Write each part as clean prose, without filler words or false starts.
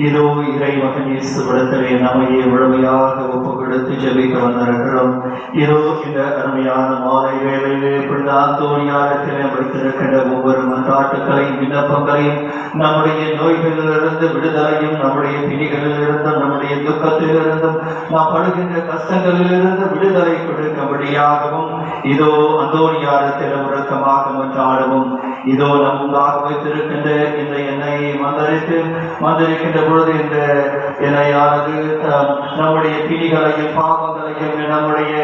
இதோ இறை மகன் இயேசுவிடத்திலே நம்மையே முழுமையாக ஒப்பு கொடுத்து ஜெபிக்க வந்திருக்கிறோம். இதோ இந்த அருமையான மாலை வேளையிலே புனித அந்தோனியாரிடத்திலே வைத்திருக்கின்ற ஒவ்வொரு மன்றாட்டுகளையும் விண்ணப்பங்களையும் நம்முடைய நோய்களிலிருந்து விடுதலையும் நம்முடைய பிணிகளிலிருந்தும் நம்முடைய துக்கத்திலிருந்தும் நாம் படுகின்ற கஷ்டங்களிலிருந்து விடுதலை கொடுக்கும்படியாகவும் இதோ அந்தோனியாரிடத்திலே உறக்கமாக மன்றாடவும் இதோ நமக்காக வைத்திருக்கின்ற இந்த எண்ணெயை மந்திரிக்கின்ற பொழுது இந்த எண்ணெயானது நம்முடைய பிணிகளையும் பாவங்களையும் நம்முடைய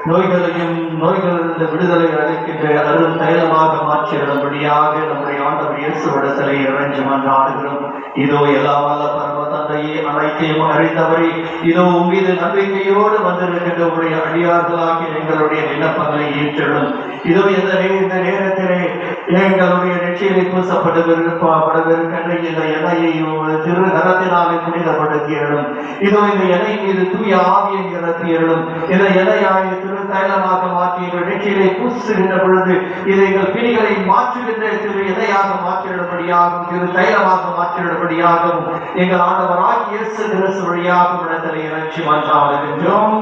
நோய்களிலிருந்து விடுதலை அளிக்கின்ற அருள் தைலமாக மாற்றிடும்படியாக நம்முடைய ஆண்டவர் இயேசுவிடத்திலே இறைஞ்சி மன்றாடுகிறோம். இதோ எல்லா வல்ல பரம தந்தையே அனைத்தையும் அறிந்தவரை இதோ மீது நம்பிக்கையோடு வந்திருக்கின்ற உடைய அடியார்களாகி எங்களுடைய விண்ணப்பங்களை ஏற்றிடும். இதோ இந்த நேரத்திலே எங்களுடைய நெற்றியிலே பூசப்படவிருக்கின்ற இந்த எண்ணெயை திரு கரத்தினாலே புனிதப்படுத்தியிடும். இதோ இந்த எண்ணெய் மீது தூய ஆவியை நிரப்பியிடும். இந்த எண்ணெயாய் திரு தைலமாக மாற்றி எங்கள் நெற்றியிலே பூசுகின்ற பொழுது இதை எங்கள் பிணிகளை மாற்றுகின்ற திரு எண்ணெயாக மாற்றிடும்படியாகவும் திரு தைலமாக மாற்றிடும்படியாகவும் எங்கள் ஆண்டவராகிய இயேசு கிறிஸ்து வழியாக இடத்திலே இறைஞ்சி மன்றாடுகின்றோம்.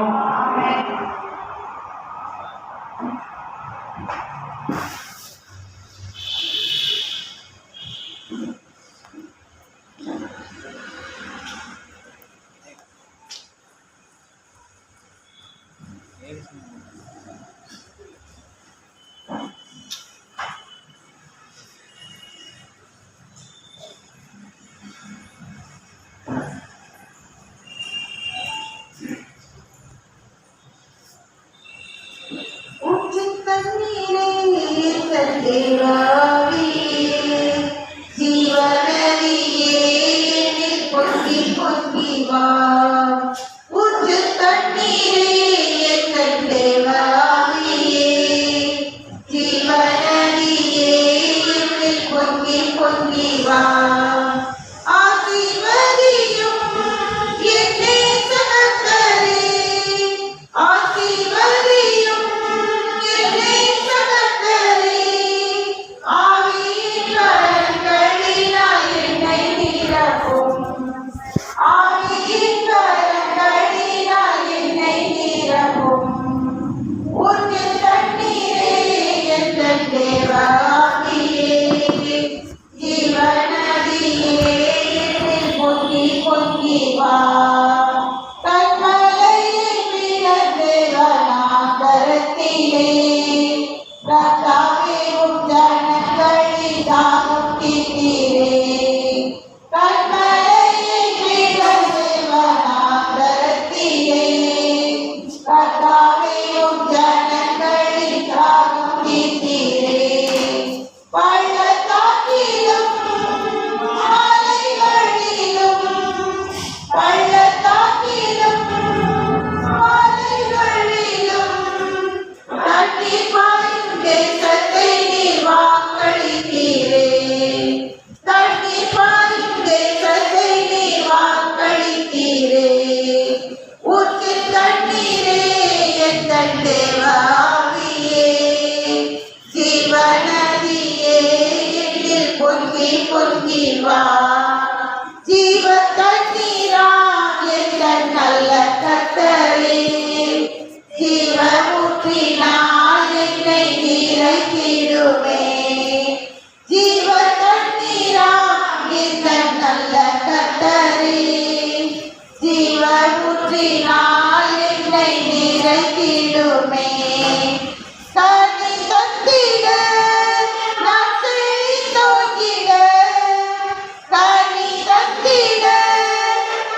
கனி தந்திட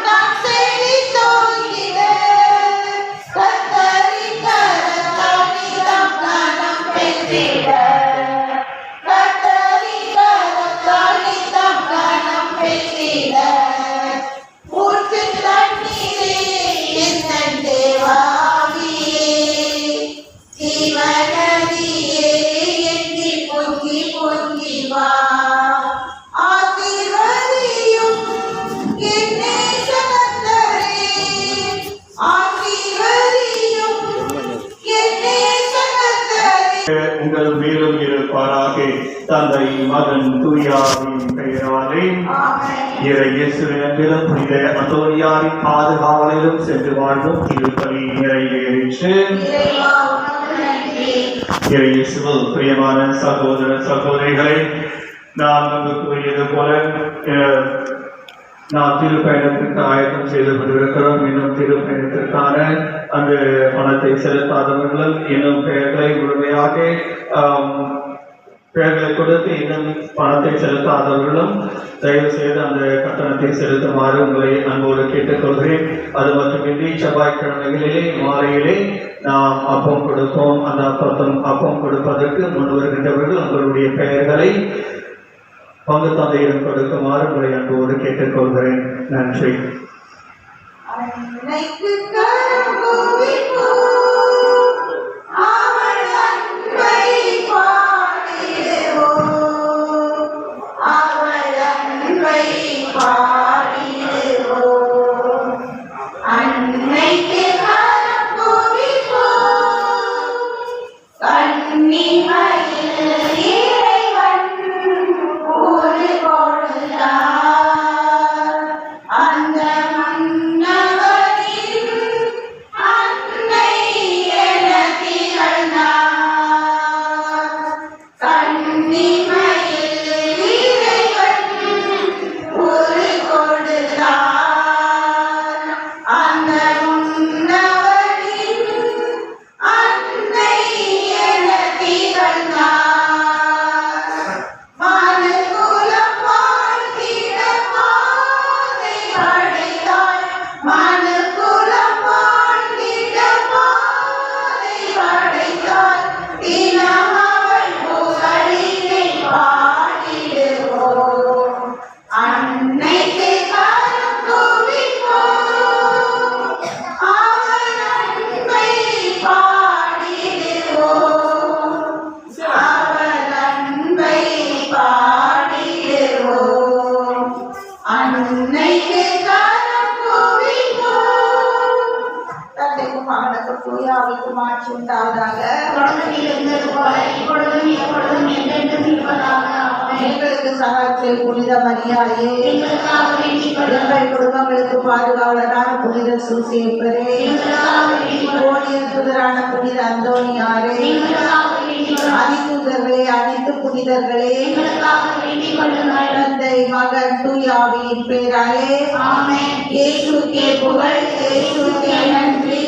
நான் செழித்தோங்கிட தந்தை மகன் தூயாவின் பெயராலே இறை இயேசுவின் அன்பிலும் புனித அந்தோனியாரின் பாதுகாவலிலும் சென்று வாழ்வும் திருப்பலி நிறைவேறிற்று. இறை இயேசுவில் பிரியமான சகோதர சகோதரிகளை, நாம் முன்பு கூறியது போல நாம் திருப்பயணத்திற்கு ஆயத்தம் செய்து கொண்டிருக்கிறோம். இன்னும் திருப்பயணத்திற்கான அந்த பணத்தை செலுத்தாதவர்களும் இன்னும் பெயர்களை முழுமையாக பெயர்களை கொடுத்து இன்னும் பணத்தை செலுத்தாதவர்களும் தயவு செய்து அந்த கட்டணத்தை செலுத்துமாறு உங்களை அன்போடு கேட்டுக்கொள்கிறேன். அது மட்டுமின்றி செவ்வாய்க்கிழமைகளிலே மாலையிலே நாம் அப்பம் கொடுப்போம். அந்த அப்பம் கொடுப்பதற்கு முன் வருகின்றவர்கள் உங்களுடைய பெயர்களை பங்கு தந்தையிடம் கொடுக்குமாறு உங்களை அன்போடு கேட்டுக்கொள்கிறேன். நன்றி. எங்களுக்கு சகாயத்தை புனித மரியாயே, எங்கள் குடும்பங்களுக்கு பாதுகாவலரான புனித சூசேப்பரே, கோடியின் தூதரான புனித அந்தோனியாரே, அதிதூதர்களே, அனைத்து புனிதர்களே, தந்தை மகன் தூயாவியின் பேராலே இயேசுக்கே புகழ், இயேசுக்கே நன்றி.